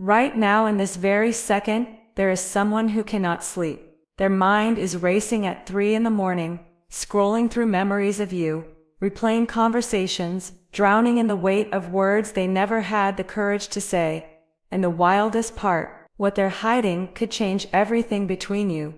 Right now, in this very second, there is someone who cannot sleep. Their mind is racing at 3 in the morning, scrolling through memories of you, replaying conversations, drowning in the weight of words they never had the courage to say. And the wildest part, what they're hiding could change everything between you.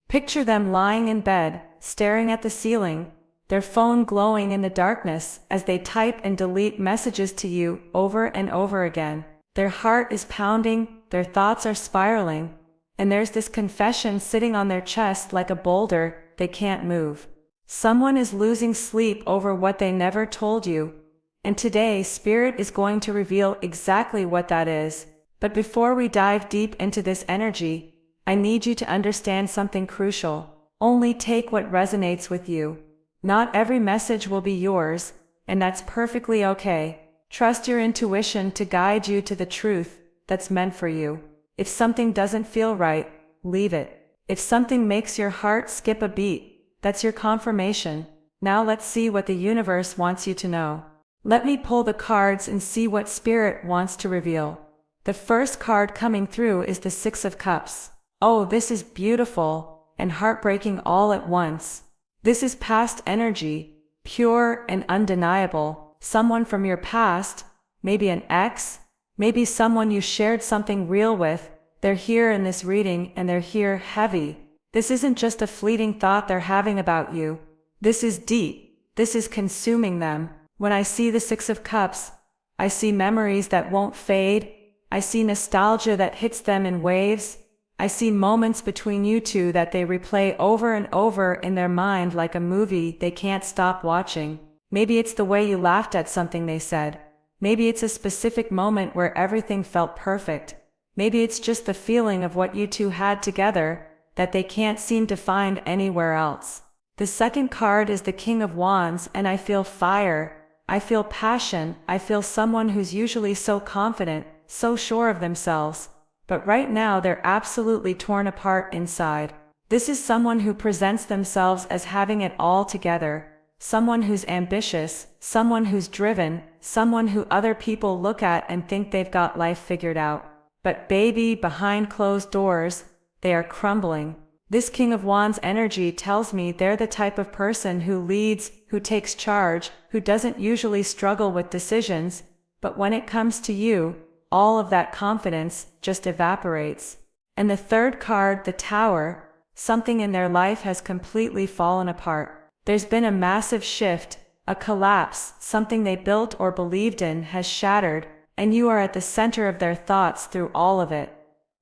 Picture them lying in bed, staring at the ceiling, their phone glowing in the darkness as they type and delete messages to you over and over again. Their heart is pounding, their thoughts are spiraling, and there's this confession sitting on their chest like a boulder they can't move. Someone is losing sleep over what they never told you, and today Spirit is going to reveal exactly what that is. But before we dive deep into this energy, I need you to understand something crucial. Only take what resonates with you. Not every message will be yours, and that's perfectly okay. Trust your intuition to guide you to the truth that's meant for you. If something doesn't feel right, leave it. If something makes your heart skip a beat, that's your confirmation. Now let's see what the universe wants you to know. Let me pull the cards and see what Spirit wants to reveal. The first card coming through is the Six of Cups. Oh, this is beautiful and heartbreaking all at once. This is past energy, pure and undeniable. Someone from your past, maybe an ex, maybe someone you shared something real with. They're here in this reading, and they're here heavy. This isn't just a fleeting thought they're having about you. This is deep. This is consuming them. When I see the Six of Cups, I see memories that won't fade. I see nostalgia that hits them in waves. I see moments between you two that they replay over and over in their mind like a movie they can't stop watching. Maybe it's the way you laughed at something they said. Maybe it's a specific moment where everything felt perfect. Maybe it's just the feeling of what you two had together that they can't seem to find anywhere else. The second card is the King of Wands, and I feel fire. I feel passion. I feel someone who's usually so confident, so sure of themselves. But right now they're absolutely torn apart inside. This is someone who presents themselves as having it all together. Someone who's ambitious, someone who's driven, someone who other people look at and think they've got life figured out. But baby, behind closed doors, they are crumbling. This King of Wands energy tells me they're the type of person who leads, who takes charge, who doesn't usually struggle with decisions, but when it comes to you, all of that confidence just evaporates. And the third card, the Tower, something in their life has completely fallen apart. There's been a massive shift, a collapse, something they built or believed in has shattered, and you are at the center of their thoughts through all of it.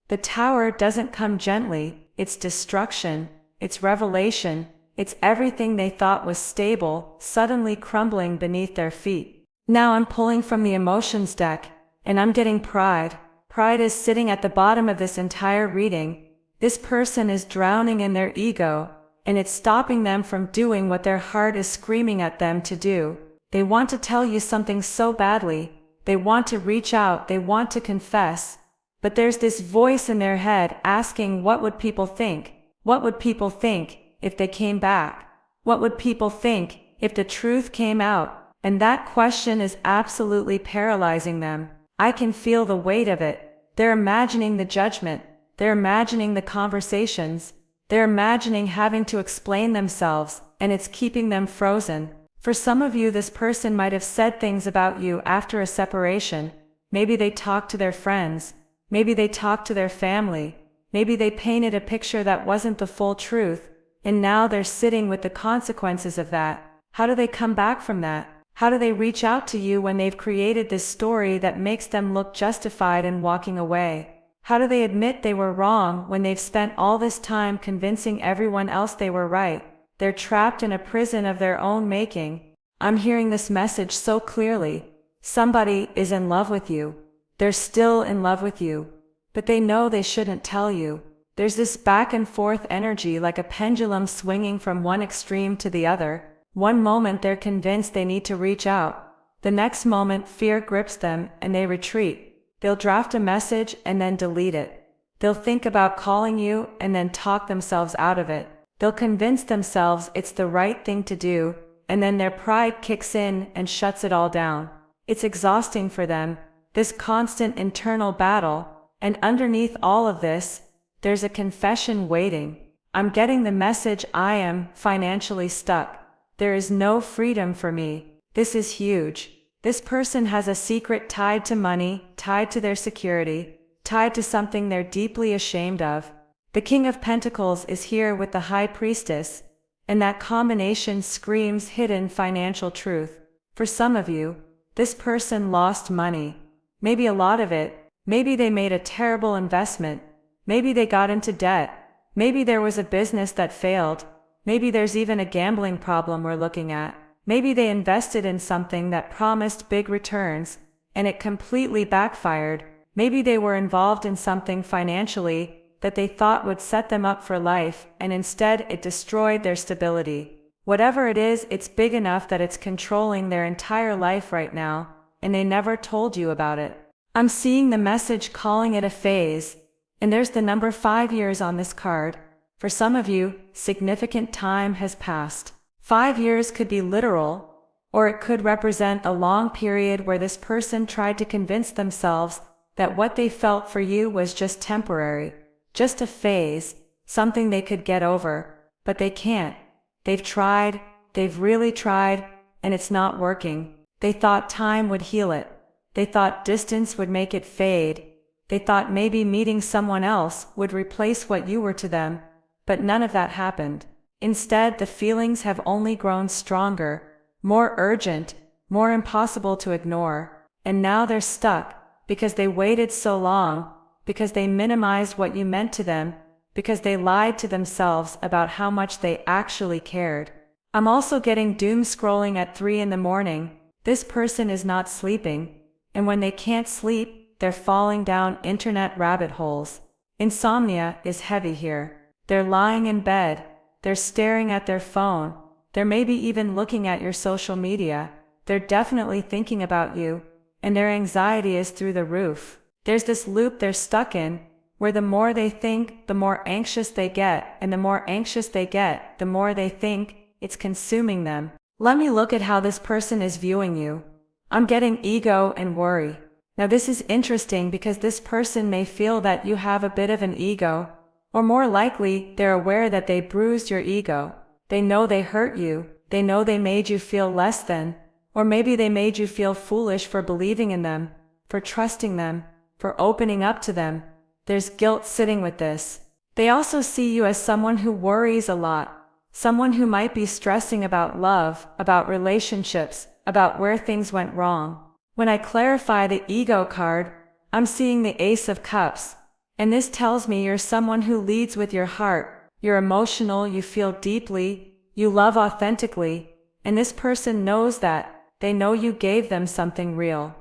The Tower doesn't come gently, it's destruction, it's revelation, it's everything they thought was stable, suddenly crumbling beneath their feet. Now I'm pulling from the emotions deck, and I'm getting pride. Pride is sitting at the bottom of this entire reading. This person is drowning in their ego, and it's stopping them from doing what their heart is screaming at them to do. They want to tell you something so badly. They want to reach out, they want to confess. But there's this voice in their head asking, what would people think? What would people think if they came back? What would people think if the truth came out? And that question is absolutely paralyzing them. I can feel the weight of it. They're imagining the judgment. They're imagining the conversations. They're imagining having to explain themselves, and it's keeping them frozen. For some of you, this person might have said things about you after a separation. Maybe they talked to their friends. Maybe they talked to their family. Maybe they painted a picture that wasn't the full truth, and now they're sitting with the consequences of that. How do they come back from that? How do they reach out to you when they've created this story that makes them look justified in walking away? How do they admit they were wrong when they've spent all this time convincing everyone else they were right? They're trapped in a prison of their own making. I'm hearing this message so clearly. Somebody is in love with you. They're still in love with you, but they know they shouldn't tell you. There's this back and forth energy like a pendulum swinging from one extreme to the other. One moment they're convinced they need to reach out. The next moment fear grips them and they retreat. They'll draft a message and then delete it. They'll think about calling you and then talk themselves out of it. They'll convince themselves it's the right thing to do, and then their pride kicks in and shuts it all down. It's exhausting for them, this constant internal battle, And underneath all of this, there's a confession waiting. I'm getting the message I am financially stuck. There is no freedom for me. This is huge. This person has a secret tied to money, tied to their security, tied to something they're deeply ashamed of. The King of Pentacles is here with the High Priestess, and that combination screams hidden financial truth. For some of you, this person lost money. Maybe a lot of it. Maybe they made a terrible investment. Maybe they got into debt. Maybe there was a business that failed. Maybe there's even a gambling problem we're looking at. Maybe they invested in something that promised big returns, and it completely backfired. Maybe they were involved in something financially that they thought would set them up for life, and instead it destroyed their stability. Whatever it is, it's big enough that it's controlling their entire life right now, and they never told you about it. I'm seeing the message calling it a phase, and there's the number 5 years on this card. For some of you, significant time has passed. 5 years could be literal, or it could represent a long period where this person tried to convince themselves that what they felt for you was just temporary, just a phase, something they could get over, but they can't. They've tried, they've really tried, and it's not working. They thought time would heal it. They thought distance would make it fade. They thought maybe meeting someone else would replace what you were to them, but none of that happened. Instead, the feelings have only grown stronger, more urgent, more impossible to ignore, and now they're stuck, because they waited so long, because they minimized what you meant to them, because they lied to themselves about how much they actually cared. I'm also getting doom scrolling at 3 in the morning. This person is not sleeping, and when they can't sleep, they're falling down internet rabbit holes. Insomnia is heavy here. They're lying in bed, they're staring at their phone, they're maybe even looking at your social media, they're definitely thinking about you, and their anxiety is through the roof. There's this loop they're stuck in, where the more they think, the more anxious they get, and the more anxious they get, the more they think, it's consuming them. Let me look at how this person is viewing you. I'm getting ego and worry. Now this is interesting because this person may feel that you have a bit of an ego, or more likely, they're aware that they bruised your ego. They know they hurt you, they know they made you feel less than, or maybe they made you feel foolish for believing in them, for trusting them, for opening up to them. There's guilt sitting with this. They also see you as someone who worries a lot, someone who might be stressing about love, about relationships, about where things went wrong. When I clarify the ego card, I'm seeing the Ace of Cups, and this tells me you're someone who leads with your heart. You're emotional, you feel deeply, you love authentically, and this person knows that. They know you gave them something real.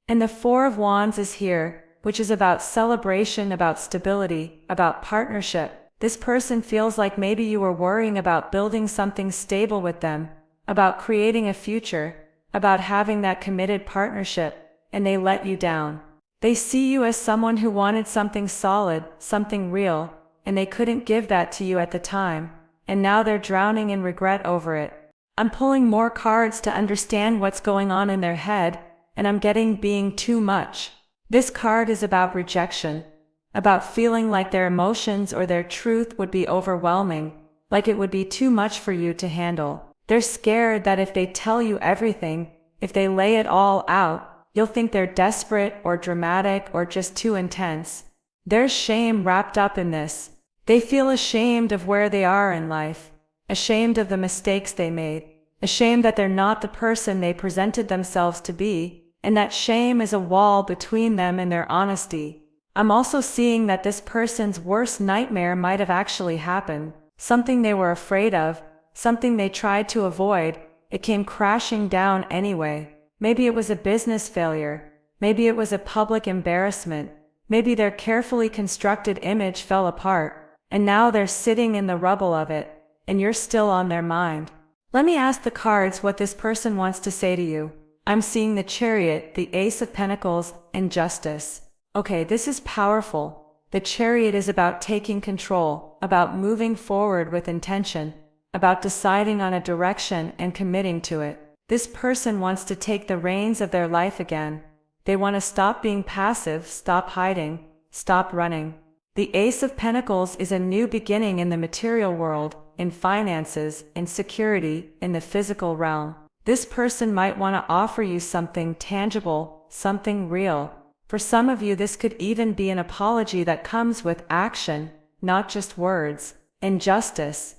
And the Four of Wands is here, which is about celebration, about stability, about partnership. This person feels like maybe you were worrying about building something stable with them, about creating a future, about having that committed partnership, and they let you down. They see you as someone who wanted something solid, something real, and they couldn't give that to you at the time, and now they're drowning in regret over it. I'm pulling more cards to understand what's going on in their head, and I'm getting being too much. This card is about rejection, about feeling like their emotions or their truth would be overwhelming, like it would be too much for you to handle. They're scared that if they tell you everything, if they lay it all out, you'll think they're desperate or dramatic or just too intense. There's shame wrapped up in this. They feel ashamed of where they are in life, ashamed of the mistakes they made, ashamed that they're not the person they presented themselves to be, and that shame is a wall between them and their honesty. I'm also seeing that this person's worst nightmare might have actually happened, something they were afraid of, something they tried to avoid. It came crashing down anyway. Maybe it was a business failure. Maybe it was a public embarrassment. Maybe their carefully constructed image fell apart, and now they're sitting in the rubble of it, and you're still on their mind. Let me ask the cards what this person wants to say to you. I'm seeing the Chariot, the Ace of Pentacles, and Justice. Okay, this is powerful. The Chariot is about taking control, about moving forward with intention, about deciding on a direction and committing to it. This person wants to take the reins of their life again. They want to stop being passive, stop hiding, Stop running. The Ace of Pentacles is a new beginning in the material world, in finances, in security, in the physical realm. This person might want to offer you something tangible, something real. For some of you, this could even be an apology that comes with action, not just words. And justice.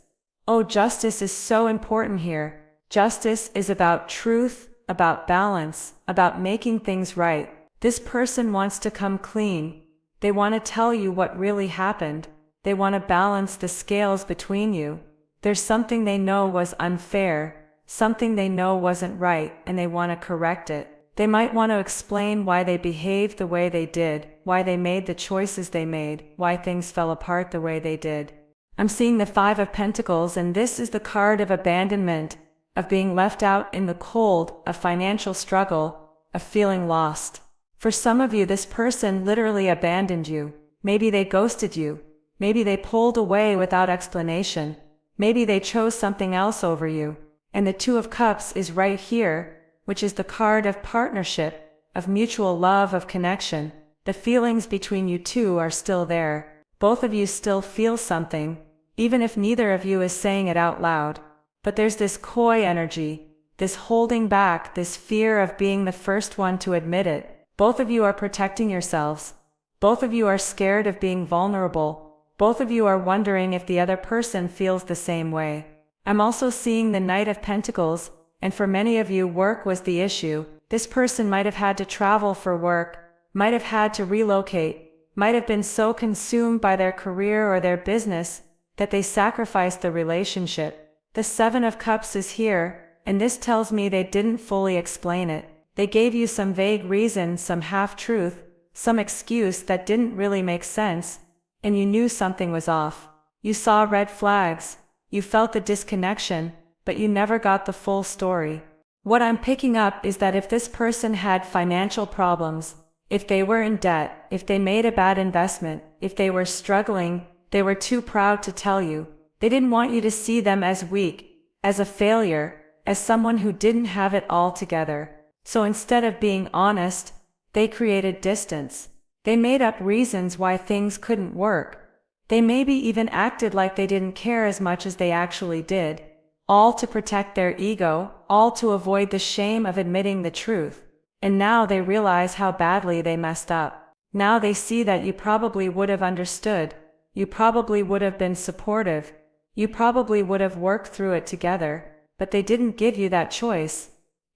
Oh, justice is so important here. Justice is about truth, about balance, about making things right. This person wants to come clean. They want to tell you what really happened. They want to balance the scales between you. There's something they know was unfair, something they know wasn't right, and they want to correct it. They might want to explain why they behaved the way they did, why they made the choices they made, why things fell apart the way they did. I'm seeing the Five of Pentacles, and this is the card of abandonment, of being left out in the cold, of financial struggle, of feeling lost. For some of you, this person literally abandoned you. Maybe they ghosted you. Maybe they pulled away without explanation. Maybe they chose something else over you. And the Two of Cups is right here, which is the card of partnership, of mutual love, of connection. The feelings between you two are still there. Both of you still feel something, even if neither of you is saying it out loud. But there's this coy energy, this holding back, this fear of being the first one to admit it. Both of you are protecting yourselves. Both of you are scared of being vulnerable. Both of you are wondering if the other person feels the same way. I'm also seeing the Knight of Pentacles, and for many of you, work was the issue. This person might have had to travel for work, might have had to relocate, might have been so consumed by their career or their business that they sacrificed the relationship. The Seven of Cups is here, and this tells me they didn't fully explain it. They gave you some vague reason, some half-truth, some excuse that didn't really make sense, and you knew something was off. You saw red flags, you felt the disconnection, but you never got the full story. What I'm picking up is that if this person had financial problems, if they were in debt, if they made a bad investment, if they were struggling, they were too proud to tell you. They didn't want you to see them as weak, as a failure, as someone who didn't have it all together. So instead of being honest, they created distance. They made up reasons why things couldn't work. They maybe even acted like they didn't care as much as they actually did, all to protect their ego, all to avoid the shame of admitting the truth. And now they realize how badly they messed up. Now they see that you probably would have understood. You probably would have been supportive. You probably would have worked through it together, but they didn't give you that choice.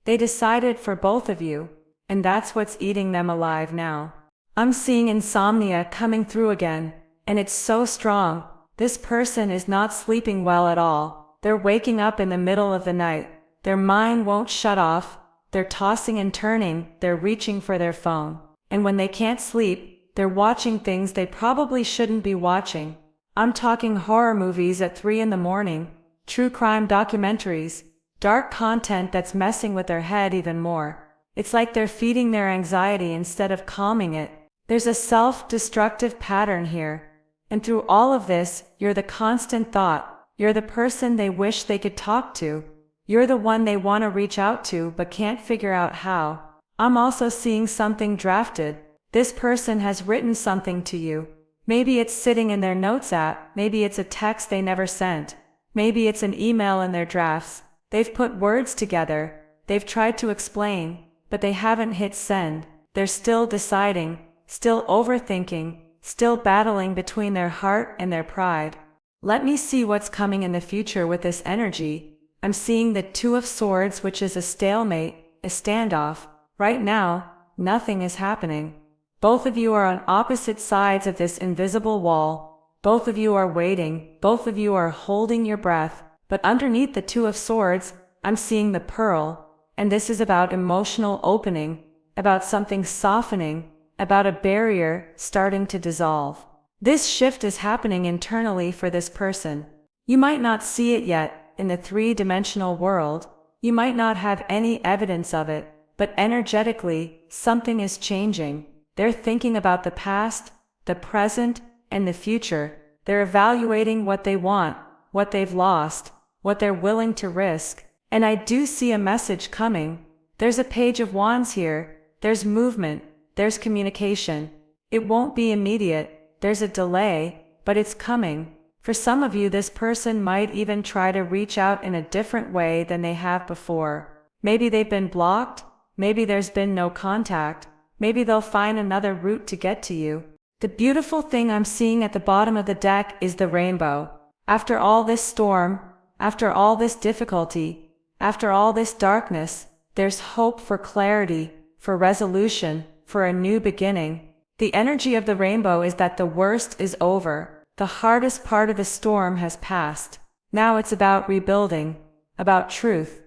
They decided for both of you, and that's what's eating them alive now. I'm seeing insomnia coming through again, and it's so strong. This person is not sleeping well at all. They're waking up in the middle of the night. Their mind won't shut off. They're tossing and turning. They're reaching for their phone. And when they can't sleep, they're watching things they probably shouldn't be watching. I'm talking horror movies at 3 in the morning, true crime documentaries, dark content that's messing with their head even more. It's like they're feeding their anxiety instead of calming it. There's a self-destructive pattern here. And through all of this, you're the constant thought. You're the person they wish they could talk to. You're the one they want to reach out to but can't figure out how. I'm also seeing something drafted. This person has written something to you. Maybe it's sitting in their notes app. Maybe it's a text they never sent. Maybe it's an email in their drafts. They've put words together. They've tried to explain, but they haven't hit send. They're still deciding, still overthinking, still battling between their heart and their pride. Let me see what's coming in the future with this energy. I'm seeing the Two of Swords, which is a stalemate, a standoff. Right now, nothing is happening. Both of you are on opposite sides of this invisible wall. Both of you are waiting. Both of you are holding your breath. But underneath the Two of Swords, I'm seeing the Pearl. And this is about emotional opening, about something softening, about a barrier starting to dissolve. This shift is happening internally for this person. You might not see it yet in the three-dimensional world. You might not have any evidence of it, but energetically, something is changing. They're thinking about the past, the present, and the future. They're evaluating what they want, what they've lost, what they're willing to risk. And I do see a message coming. There's a Page of Wands here. There's movement. There's communication. It won't be immediate, there's a delay, but it's coming. For some of you, this person might even try to reach out in a different way than they have before. Maybe they've been blocked, maybe there's been no contact, maybe they'll find another route to get to you. The beautiful thing I'm seeing at the bottom of the deck is the rainbow. After all this storm, after all this difficulty, after all this darkness, there's hope for clarity, for resolution, for a new beginning. The energy of the rainbow is that the worst is over. The hardest part of the storm has passed. Now it's about rebuilding, about truth,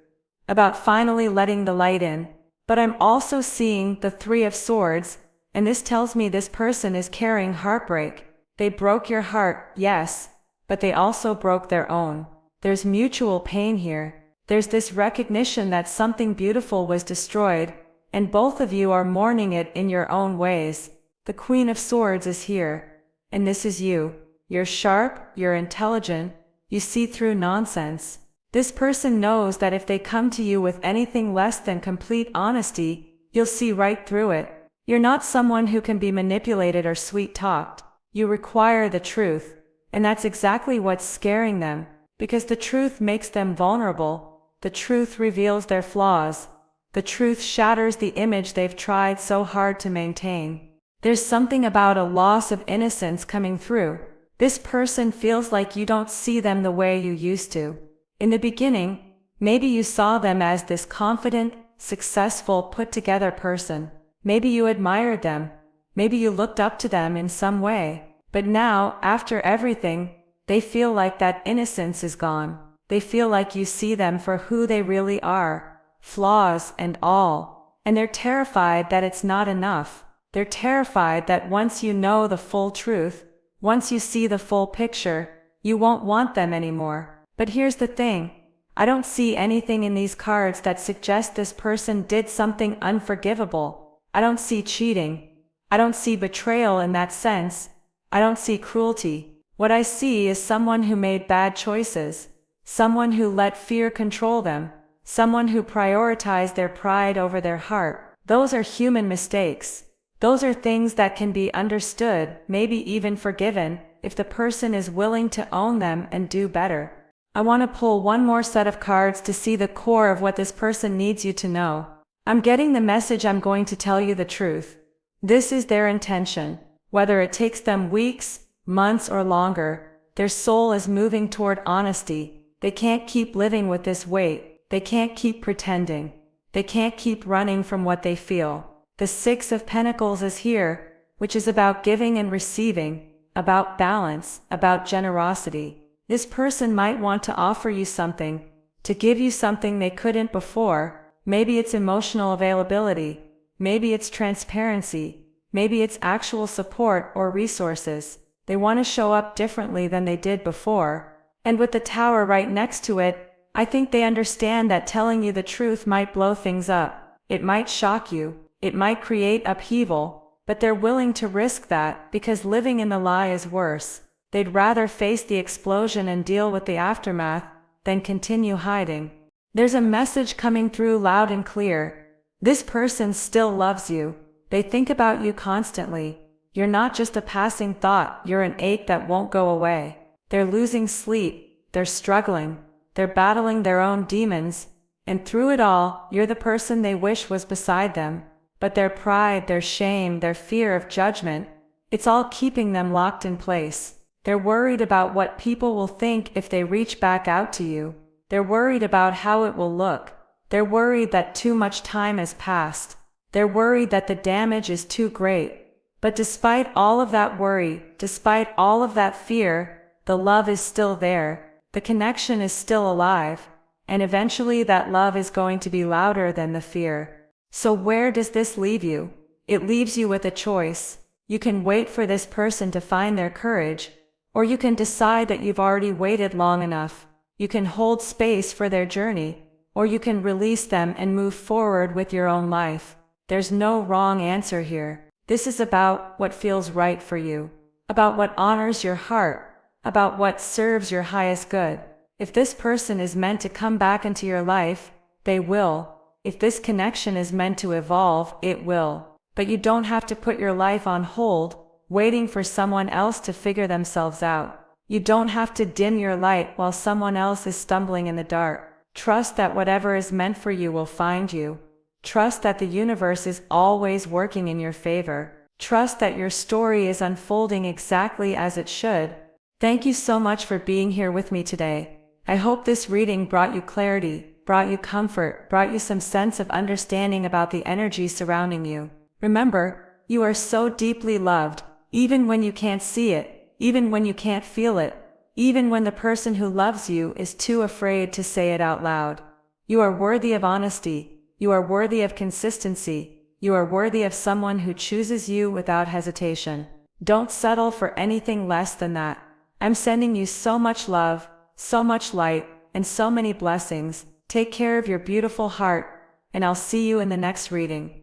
about finally letting the light in. But I'm also seeing the Three of Swords, and this tells me this person is carrying heartbreak. They broke your heart, yes, but they also broke their own. There's mutual pain here. There's this recognition that something beautiful was destroyed, and both of you are mourning it in your own ways. The Queen of Swords is here, and this is you. You're sharp, you're intelligent, you see through nonsense. This person knows that if they come to you with anything less than complete honesty, you'll see right through it. You're not someone who can be manipulated or sweet-talked. You require the truth, and that's exactly what's scaring them, because the truth makes them vulnerable. The truth reveals their flaws. The truth shatters the image they've tried so hard to maintain. There's something about a loss of innocence coming through. This person feels like you don't see them the way you used to. In the beginning, maybe you saw them as this confident, successful, put-together person. Maybe you admired them. Maybe you looked up to them in some way. But now, after everything, they feel like that innocence is gone. They feel like you see them for who they really are, flaws and all. And they're terrified that it's not enough. They're terrified that once you know the full truth, once you see the full picture, you won't want them anymore. But here's the thing. I don't see anything in these cards that suggests this person did something unforgivable. I don't see cheating. I don't see betrayal in that sense. I don't see cruelty. What I see is someone who made bad choices. Someone who let fear control them. Someone who prioritized their pride over their heart. Those are human mistakes. Those are things that can be understood, maybe even forgiven, if the person is willing to own them and do better. I want to pull one more set of cards to see the core of what this person needs you to know. I'm getting the message I'm going to tell you the truth. This is their intention. Whether it takes them weeks, months, or longer, their soul is moving toward honesty. They can't keep living with this weight. They can't keep pretending. They can't keep running from what they feel. The Six of Pentacles is here, which is about giving and receiving, about balance, about generosity. This person might want to offer you something, to give you something they couldn't before. Maybe it's emotional availability. Maybe it's transparency. Maybe it's actual support or resources. They want to show up differently than they did before. And with the Tower right next to it, I think they understand that telling you the truth might blow things up. It might shock you. It might create upheaval, but they're willing to risk that because living in the lie is worse. They'd rather face the explosion and deal with the aftermath than continue hiding. There's a message coming through loud and clear. This person still loves you. They think about you constantly. You're not just a passing thought, you're an ache that won't go away. They're losing sleep. They're struggling. They're battling their own demons. And through it all, you're the person they wish was beside them. But their pride, their shame, their fear of judgment, it's all keeping them locked in place. They're worried about what people will think if they reach back out to you. They're worried about how it will look. They're worried that too much time has passed. They're worried that the damage is too great. But despite all of that worry, despite all of that fear, the love is still there. The connection is still alive. And eventually that love is going to be louder than the fear. So where does this leave you? It leaves you with a choice. You can wait for this person to find their courage, or you can decide that you've already waited long enough. You can hold space for their journey, or you can release them and move forward with your own life. There's no wrong answer here. This is about what feels right for you, about what honors your heart, about what serves your highest good. If this person is meant to come back into your life, they will. If this connection is meant to evolve, it will. But you don't have to put your life on hold. waiting for someone else to figure themselves out. You don't have to dim your light while someone else is stumbling in the dark. Trust that whatever is meant for you will find you. Trust that the universe is always working in your favor. Trust that your story is unfolding exactly as it should. Thank you so much for being here with me today. I hope this reading brought you clarity, brought you comfort, brought you some sense of understanding about the energy surrounding you. Remember, you are so deeply loved, even when you can't see it, even when you can't feel it, even when the person who loves you is too afraid to say it out loud. You are worthy of honesty. You are worthy of consistency. You are worthy of someone who chooses you without hesitation. Don't settle for anything less than that. I'm sending you so much love, so much light, and so many blessings. Take care of your beautiful heart, and I'll see you in the next reading.